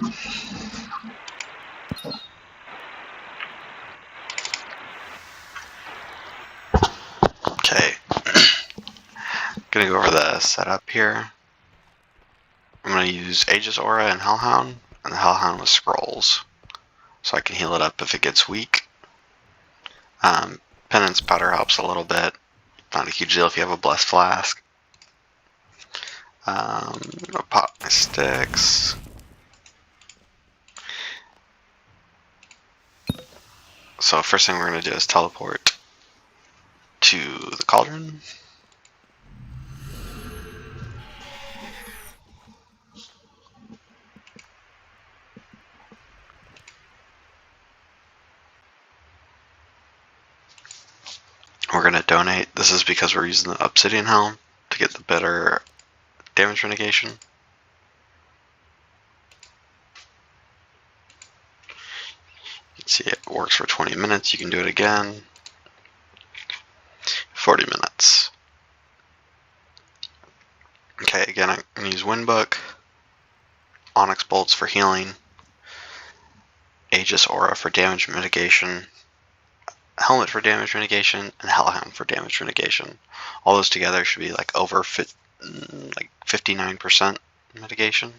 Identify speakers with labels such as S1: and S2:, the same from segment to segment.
S1: Okay, gonna go over the setup here. I'm gonna use Aegis Aura and Hellhound, and the Hellhound with Scrolls, so I can heal it up if it gets weak. Penance Powder helps a little bit. Not a huge deal if you have a Blessed Flask. I'm gonna pop my sticks. So first thing we're gonna do is teleport to the cauldron. We're gonna donate. This is because we're using the Obsidian Helm to get the better damage mitigation. You can see it works for 20 minutes. You can do it again. 40 minutes. Okay, again, I'm going to use Windbook, Onyx Bolts for healing, Aegis Aura for damage mitigation, Helmet for damage mitigation, and Hellhound for damage mitigation. All those together should be like over 59% mitigation.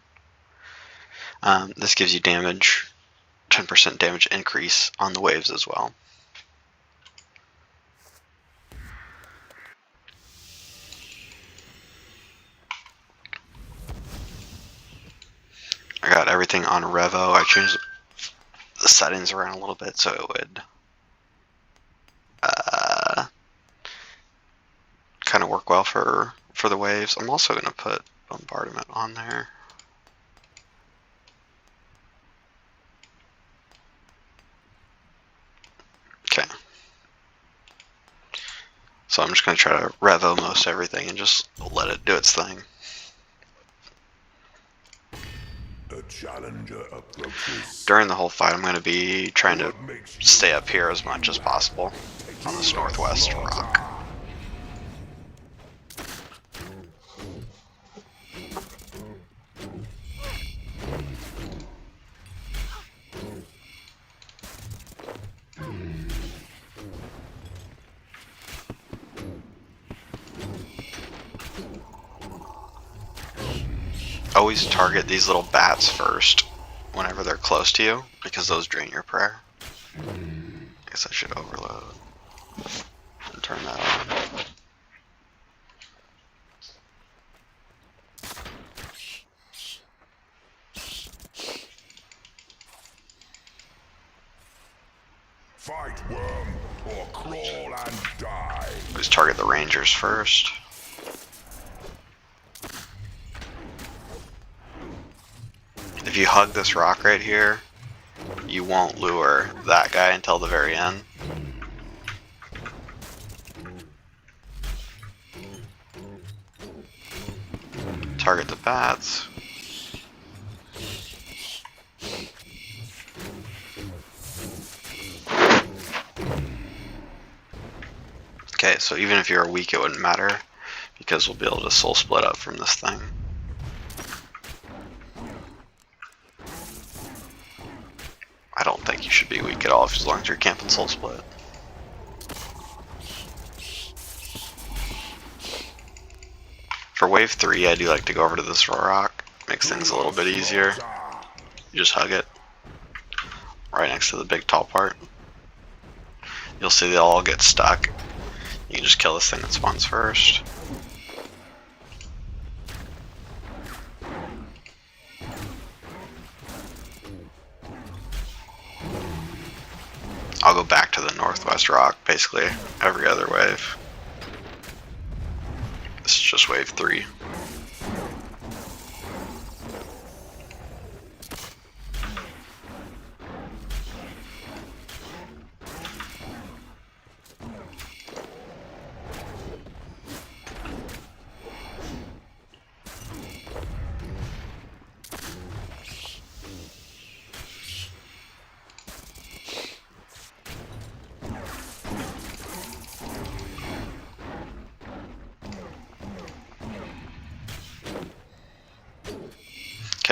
S1: This gives you damage, 10% damage increase on the waves as well. I got everything on Revo. I changed the settings around a little bit so it would kind of work well for the waves. I'm also going to put Bombardment on there. Okay. So I'm just going to try to Revo most everything and just let it do its thing.
S2: Challenger approaches.
S1: During the whole fight, I'm going to be trying to stay up here as much as possible on this northwest rock. Always target these little bats first whenever they're close to you, because those drain your prayer. I guess I should overload and turn that on.
S2: Fight, worm, or crawl and die.
S1: Just target the rangers first. If you hug this rock right here, you won't lure that guy until the very end. Target the bats. Okay, so even if you're weak, it wouldn't matter, because we'll be able to soul split up from this thing. I don't think you should be weak at all as long as you're camping soul split. For wave 3, I do like to go over to this rock. Makes things a little bit easier. You just hug it right next to the big tall part. You'll see they'll all get stuck. You can just kill this thing that spawns first. I'll go back to the northwest rock basically every other wave. This is just wave 3.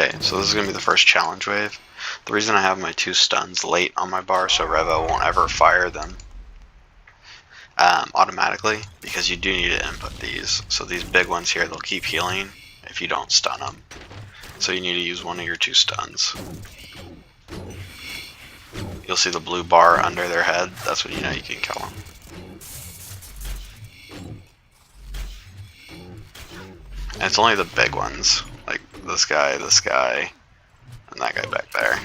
S1: Okay, so this is going to be the first challenge wave. The reason I have my 2 stuns late on my bar so Revo won't ever fire them automatically, because you do need to input these. So these big ones here, they'll keep healing if you don't stun them. So you need to use one of your 2 stuns. You'll see the blue bar under their head. That's when you know you can kill them. And it's only the big ones, like this guy, and that guy back there.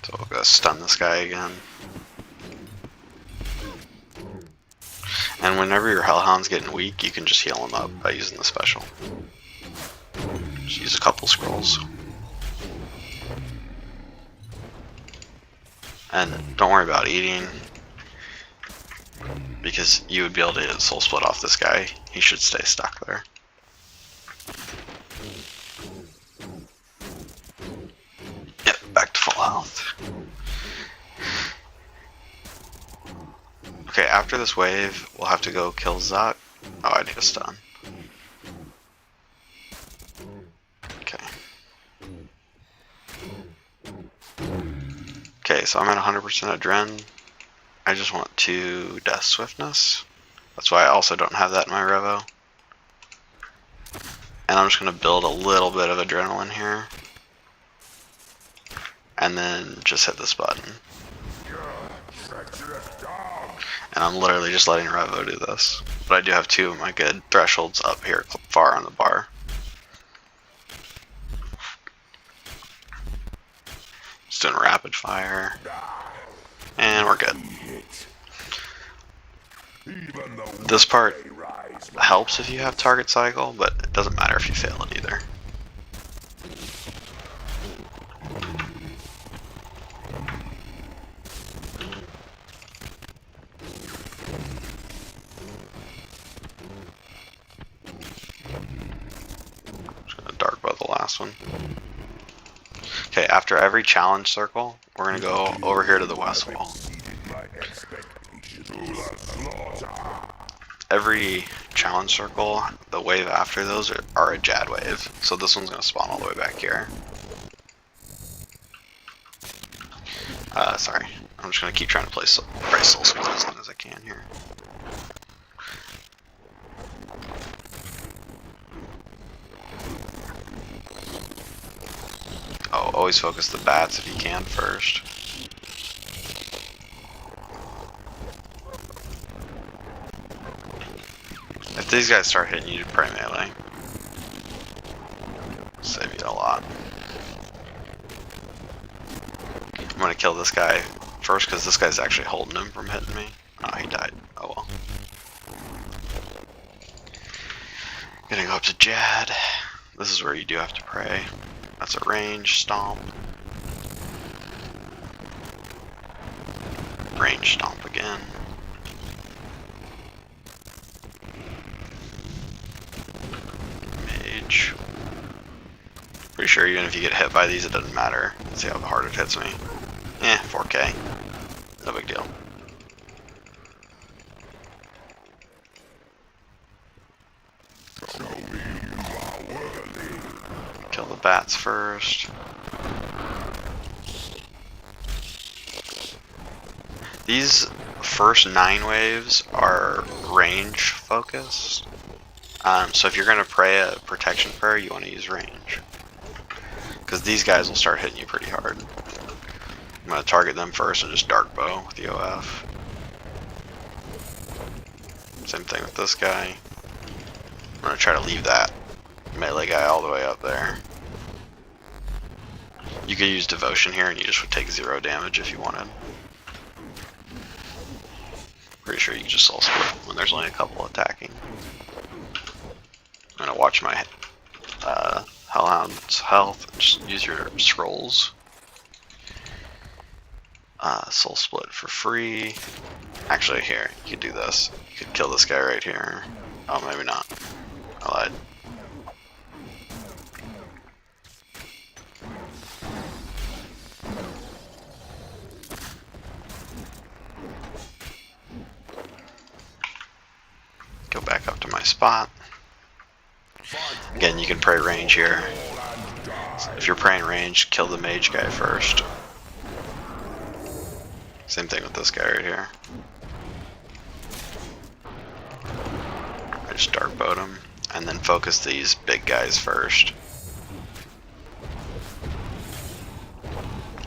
S1: So we'll go stun this guy again. And whenever your Hellhound's getting weak, you can just heal him up by using the special. Just use a couple scrolls. And don't worry about eating, because you would be able to soul split off this guy. He should stay stuck there. Yep, back to full health. Okay, after this wave, we'll have to go kill Zuk. Oh, I need a stun. Okay. Okay, so I'm at 100% adren. I just want 2 death swiftness. That's why I also don't have that in my revo. And I'm just going to build a little bit of adrenaline here. And then just hit this button. And I'm literally just letting revo do this. But I do have 2 of my good thresholds up here far on the bar. Just doing rapid fire. And we're good. This part helps if you have target cycle, but it doesn't matter if you fail it either. Just gonna dark bow the last one. Okay, after every challenge circle, we're gonna go over here to the west wall. Every challenge circle, the wave after those are a Jad wave. So this one's gonna spawn all the way back here. Sorry. I'm just gonna keep trying to play soul split as long as I can here. Oh, always focus the bats if you can first. If these guys start hitting you, pray melee. Save you a lot. I'm gonna kill this guy first because this guy's actually holding him from hitting me. Oh, he died. Oh well. Gonna go up to Jad. This is where you do have to pray. That's a range stomp. Range stomp again. Mage. Pretty sure even if you get hit by these, it doesn't matter. Let's see how hard it hits me. 4K. No big deal. Kill the bats first. These first 9 waves are range focused. So if you're going to pray a protection prayer, you want to use range. Because these guys will start hitting you pretty hard. I'm going to target them first and just dark bow with the OF. Same thing with this guy. I'm going to try to leave that melee guy all the way up there. You could use devotion here and you just would take 0 damage if you wanted. Pretty sure you can just soul split when there's only a couple attacking. I'm gonna watch my Hellhound's health and just use your scrolls. Soul split for free. Actually, here, you could do this. You could kill this guy right here. Oh, maybe not. I lied. back up to my spot. Again, you can pray range here. If you're praying range, kill the mage guy first. Same thing with this guy right here. I just dark boat him, and then focus these big guys first.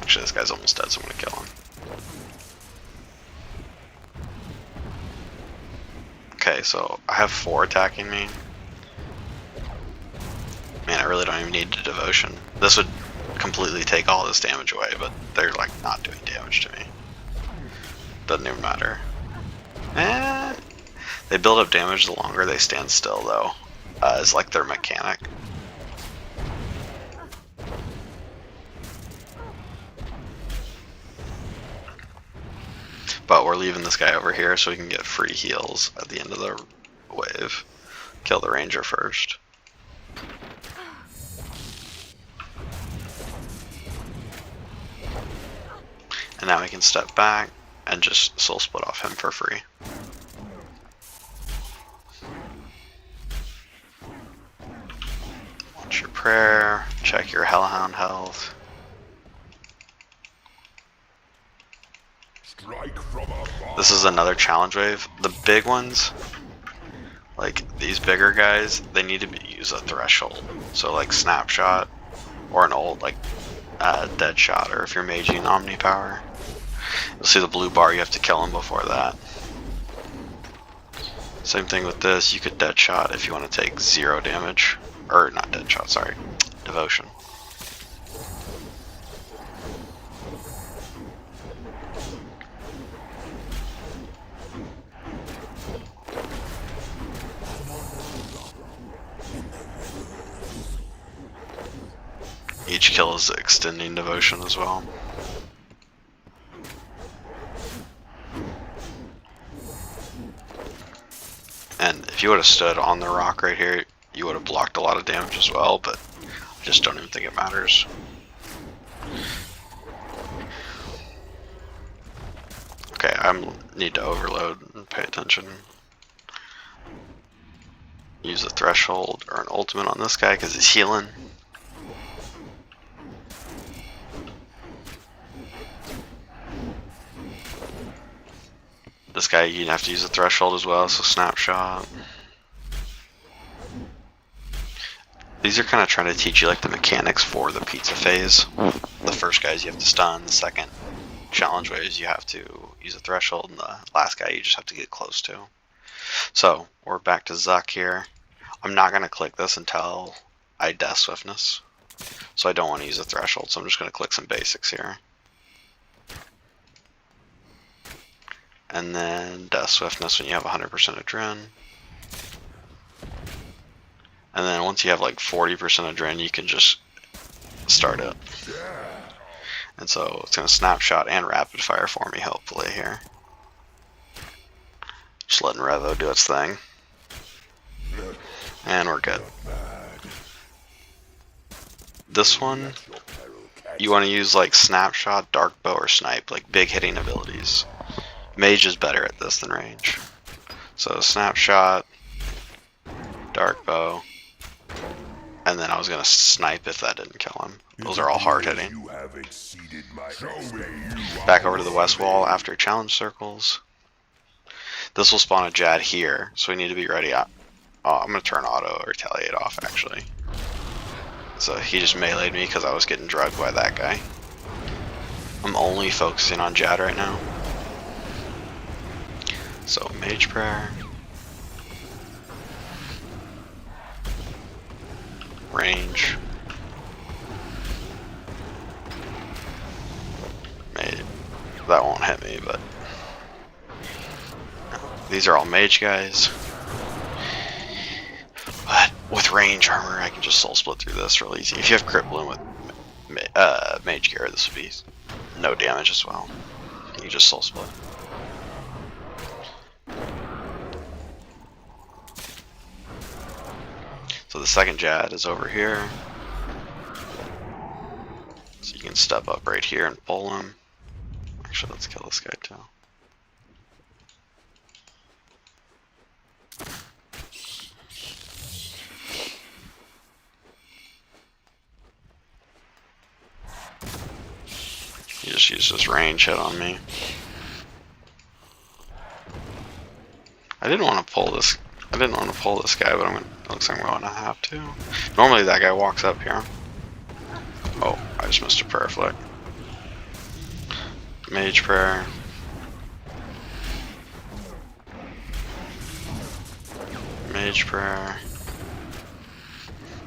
S1: Actually, this guy's almost dead, so I'm gonna kill him. Okay, so I have 4 attacking me. Man, I really don't even need the devotion. This would completely take all this damage away, but they're like not doing damage to me. Doesn't even matter. They build up damage the longer they stand still, though. Is like their mechanic. But we're leaving this guy over here so we can get free heals at the end of the wave. Kill the ranger first. And now we can step back and just soul split off him for free. Watch your prayer, check your Hellhound health. This is another challenge wave. The big ones, like these bigger guys, they need to use a threshold. So like snapshot or an old like dead shot, or if you're maging Omni Power. You'll see the blue bar, you have to kill him before that. Same thing with this, you could dead shot if you want to take 0 damage. Or not dead shot, sorry. Devotion. Each kill is extending devotion as well. And if you would have stood on the rock right here, you would have blocked a lot of damage as well, but I just don't even think it matters. Okay, I need to overload and pay attention. Use a threshold or an ultimate on this guy because he's healing. This guy, you have to use a threshold as well, so snapshot. These are kind of trying to teach you like the mechanics for the pizza phase. The first guys you have to stun, the second challenge waves you have to use a threshold, and the last guy you just have to get close to. So we're back to Zuk here. I'm not going to click this until I death swiftness. So I don't want to use a threshold, so I'm just going to click some basics here. And then death swiftness when you have 100% adren. And then once you have like 40% adren, you can just start it. And so it's going to snapshot and rapid fire for me, hopefully, here. Just letting Revo do its thing. And we're good. This one, you want to use like snapshot, dark bow, or snipe, like big hitting abilities. Mage is better at this than range. So snapshot, dark bow, and then I was gonna snipe if that didn't kill him. Those are all hard hitting. Back over to the west wall after challenge circles. This will spawn a Jad here, so we need to be ready. Oh, I'm gonna turn auto retaliate off actually. So he just meleeed me because I was getting drugged by that guy. I'm only focusing on Jad right now. So mage prayer, range, that won't hit me, but these are all mage guys. But with range armor, I can just soul split through this real easy. If you have crit bloom with mage gear, this would be no damage as well. You just soul split. So the second Jad is over here. So you can step up right here and pull him. Actually, let's kill this guy too. He just used his range hit on me. I didn't want to pull this. I didn't want to pull this guy, but it looks like I'm going to have to. Normally that guy walks up here. Oh, I just missed a prayer flick. Mage prayer. Mage prayer.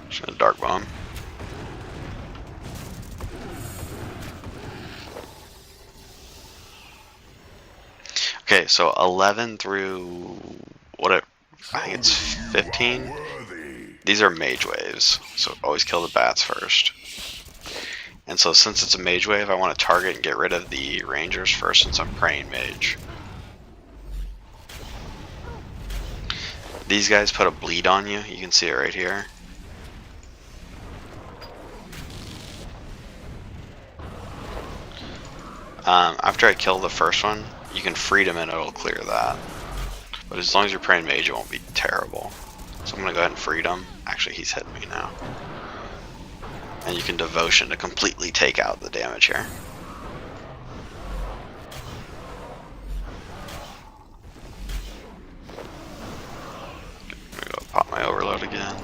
S1: Just gonna dark bomb. Okay, so 11 through what? I think it's 15. These are mage waves, so always kill the bats first. And so since it's a mage wave, I want to target and get rid of the rangers first since I'm praying mage. These guys put a bleed on you. You can see it right here. After I kill the first one, you can freedom and it'll clear that. But as long as you're praying mage, it won't be terrible. So I'm going to go ahead and freedom. Actually, he's hitting me now. And you can devotion to completely take out the damage here. I'm going to go pop my overload again.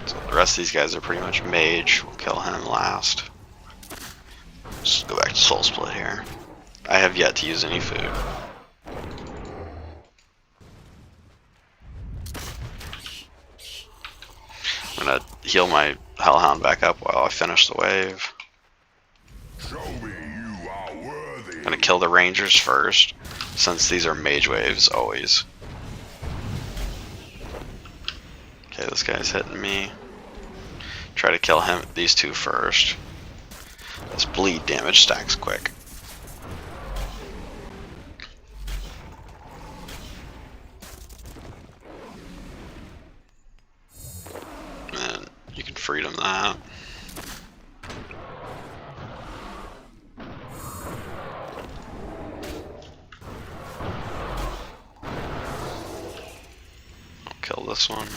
S1: So the rest of these guys are pretty much mage. We'll kill him last. Just go back to soul split here. I have yet to use any food. I'm gonna heal my Hellhound back up while I finish the wave.
S2: Show me you are worthy.
S1: I'm gonna kill the rangers first, since these are mage waves always. Okay, this guy's hitting me. Try to kill him, these two first. This bleed damage stacks quick. And you can freedom that. I'll kill this one.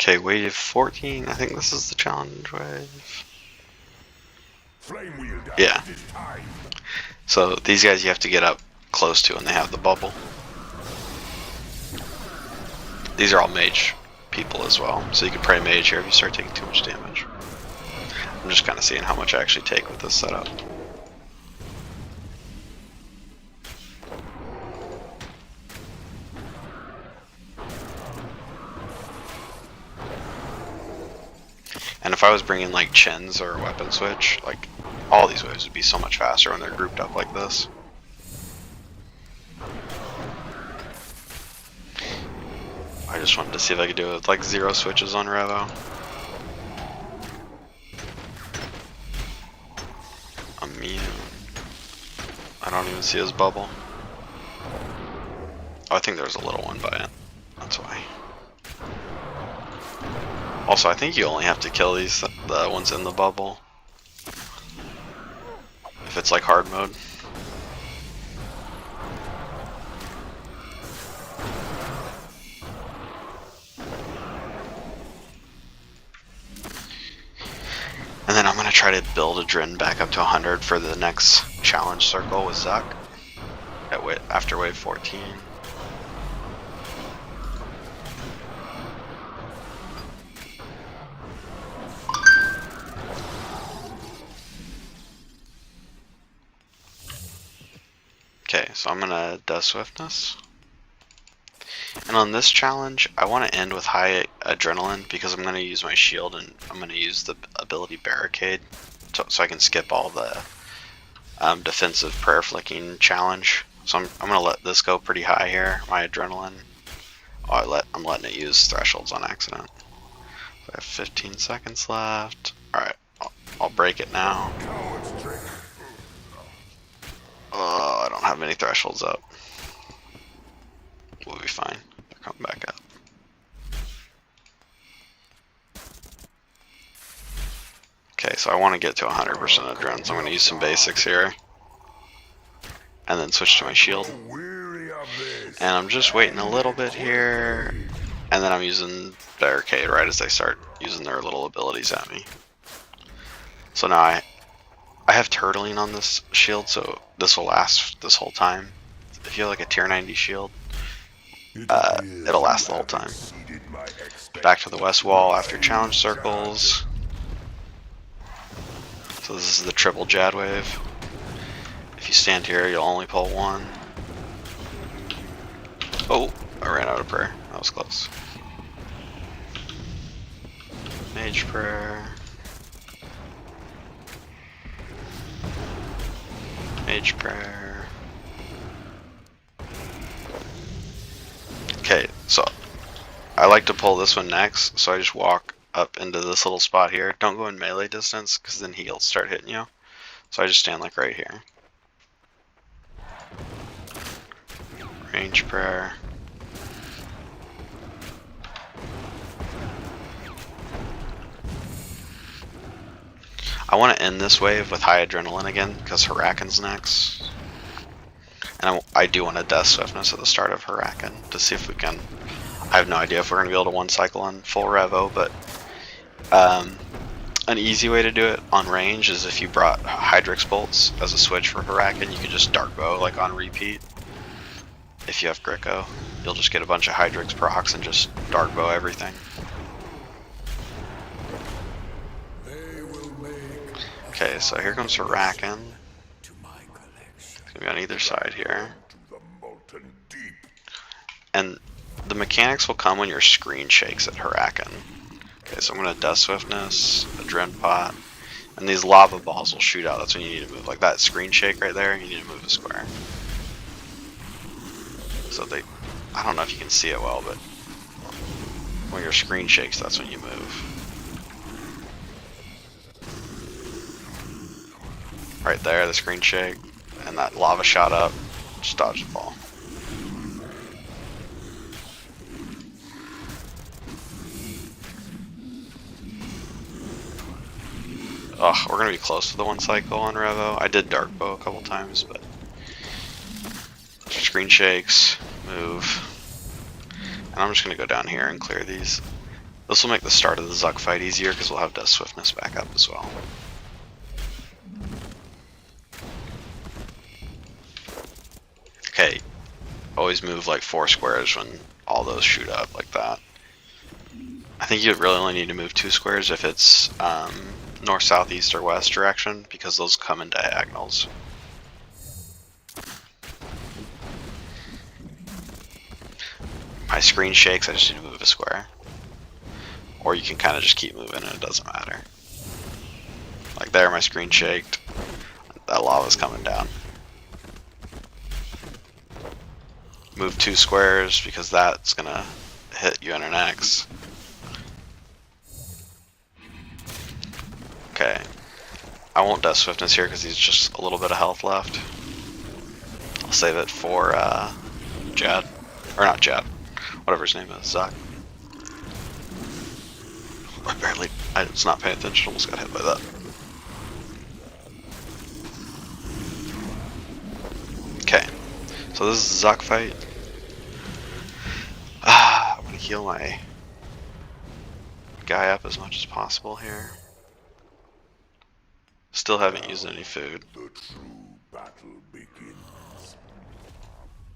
S1: Okay, wave 14. I think this is the challenge wave.
S2: Flame wheel down
S1: Yeah.
S2: this time.
S1: So these guys you have to get up close to and they have the bubble. These are all mage people as well. So you can pray mage here if you start taking too much damage. I'm just kind of seeing how much I actually take with this setup. And if I was bringing like chins or a weapon switch, like all these waves would be so much faster when they're grouped up like this. I just wanted to see if I could do it with like 0 switches on revo. Immune. I don't even see his bubble. Oh, I think there's a little one by it. That's why. Also, I think you only have to kill the ones in the bubble. If it's like hard mode. And then I'm going to try to build a Drin back up to 100 for the next challenge circle with Zuk after wave 14. Okay, so I'm gonna Death Swiftness. And on this challenge, I want to end with high adrenaline because I'm going to use my shield and I'm going to use the ability Barricade so I can skip all the defensive prayer flicking challenge. So I'm going to let this go pretty high here, my adrenaline. Oh, I'm letting it use thresholds on accident. I have 15 seconds left. Alright, I'll break it now. Oh, I don't have any thresholds up. We'll be fine. They're coming back up. Okay, so I want to get to 100% adrenaline, so I'm going to use some basics here. And then switch to my shield. And I'm just waiting a little bit here. And then I'm using barricade right as they start using their little abilities at me. So now I have turtling on this shield, so this will last this whole time. If you have like a tier 90 shield, it'll last the whole time. Back to the west wall after challenge circles. So this is the triple Jad wave. If you stand here, you'll only pull one. Oh, I ran out of prayer. That was close. Mage prayer. Mage prayer. Okay, so I like to pull this one next, so I just walk up into this little spot here. Don't go in melee distance, because then he'll start hitting you. So I just stand like right here. Range prayer. I want to end this wave with high adrenaline again, because Huracan's next. And I do want to Death Swiftness at the start of Huracan, to see if we can... I have no idea if we're going to be able to one cycle on full revo, but an easy way to do it on range is if you brought Hydrix bolts as a switch for Huracan, you could just Dark Bow like on repeat. If you have Gricko, you'll just get a bunch of Hydrix procs and just Dark Bow everything. Okay, so here comes Huracan. It's gonna be on either side here. And the mechanics will come when your screen shakes at Huracan. Okay, so I'm gonna Death Swiftness, Adren Pot, and these lava balls will shoot out. That's when you need to move. Like that screen shake right there, you need to move a square. So I don't know if you can see it well, but when your screen shakes, that's when you move. Right there, the screen shake, and that lava shot up, just dodge the ball. Ugh, we're gonna be close to the one cycle on Revo. I did Dark Bow a couple times, but screen shakes, move. And I'm just gonna go down here and clear these. This will make the start of the Zuk fight easier because we'll have Death Swiftness back up as well. Okay, always move like 4 squares when all those shoot up like that. I think you really only need to move 2 squares if it's north, south, east, or west direction, because those come in diagonals. My screen shakes, I just need to move a square. Or you can kind of just keep moving and it doesn't matter. Like there, my screen shaked. That lava's coming down. Move 2 squares because that's gonna hit you in an X. Okay. I won't Death Swiftness here because he's just a little bit of health left. I'll save it for Jad. Or not Jad. Whatever his name is. Zuk. I was not paying attention, almost got hit by that. Okay. So this is a Zuk fight. I'm gonna heal my guy up as much as possible here. Still haven't used any food.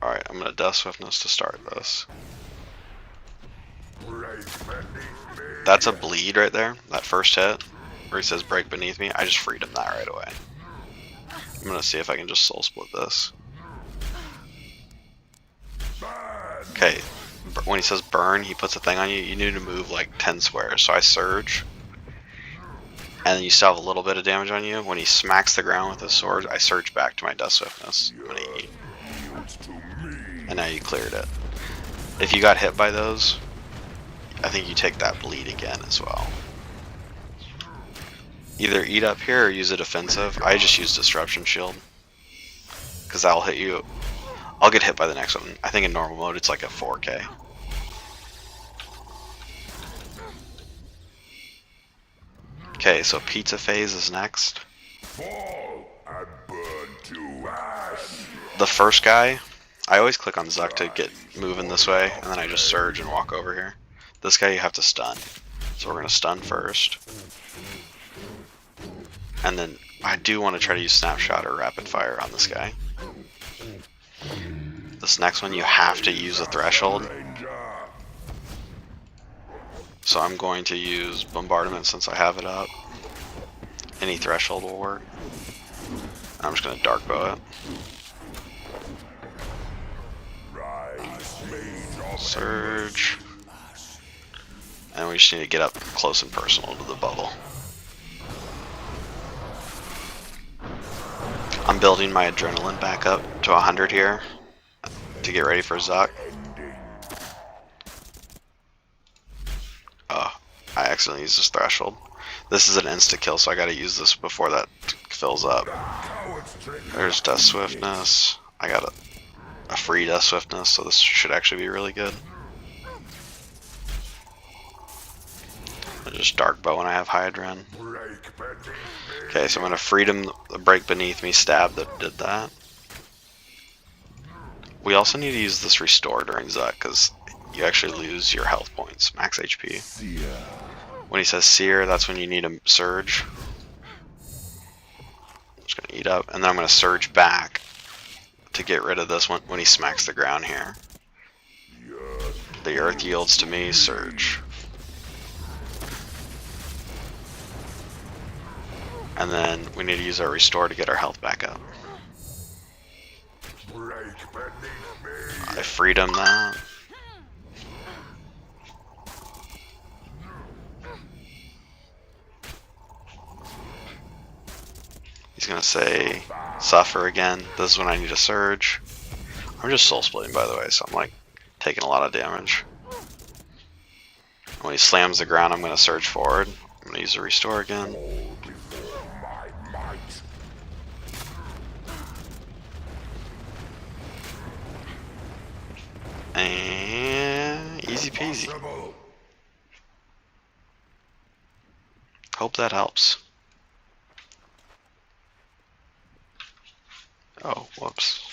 S1: Alright, I'm gonna Death Swiftness to start this. That's a bleed right there, that first hit, where he says break beneath me. I just freed him that right away. I'm gonna see if I can just soul split this. Okay, when he says burn, he puts a thing on you. You need to move like 10 squares. So I surge, and then you still have a little bit of damage on you. When he smacks the ground with his sword, I surge back to my Death Swiftness. And now you cleared it. if you got hit by those, I think you take that bleed again as well. Either eat up here or use a defensive. I just use Disruption Shield, because that'll hit you. I'll get hit by the next one. I think in normal mode it's like a 4K. Okay, so Pizza Phase is next.
S2: Fall and burn to ash.
S1: The first guy, I always click on Zuk to get moving this way, and then I just surge and walk over here. This guy you have to stun. So we're going to stun first. And then I do want to try to use Snapshot or Rapid Fire on this guy. This next one you have to use a Threshold. So I'm going to use Bombardment since I have it up. Any Threshold will work. I'm just going to Dark Bow it. Surge. And we just need to get up close and personal to the bubble. I'm building my adrenaline back up to 100 here to get ready for Zuk. Oh, I accidentally used this Threshold. This is an insta kill, so I gotta use this before that fills up. There's Death Swiftness. I got a free Death Swiftness, so this should actually be really good. I just Dark Bow when I have high adren. Okay, so I'm gonna Freedom the Break Beneath Me stab that did that. We also need to use this Restore during Zuk, because you actually lose your health points, max HP. When he says Sear, that's when you need a Surge. I'm just gonna eat up, and then I'm gonna Surge back to get rid of this one when he smacks the ground here. The earth yields to me, Surge. And then we need to use our Restore to get our health back up. I Freedom that. He's gonna say Suffer again. This is when I need a Surge. I'm just soul splitting, by the way, so I'm like taking a lot of damage. When he slams the ground, I'm gonna surge forward. I'm gonna use a Restore again. And easy peasy. Hope that helps. Oh, whoops.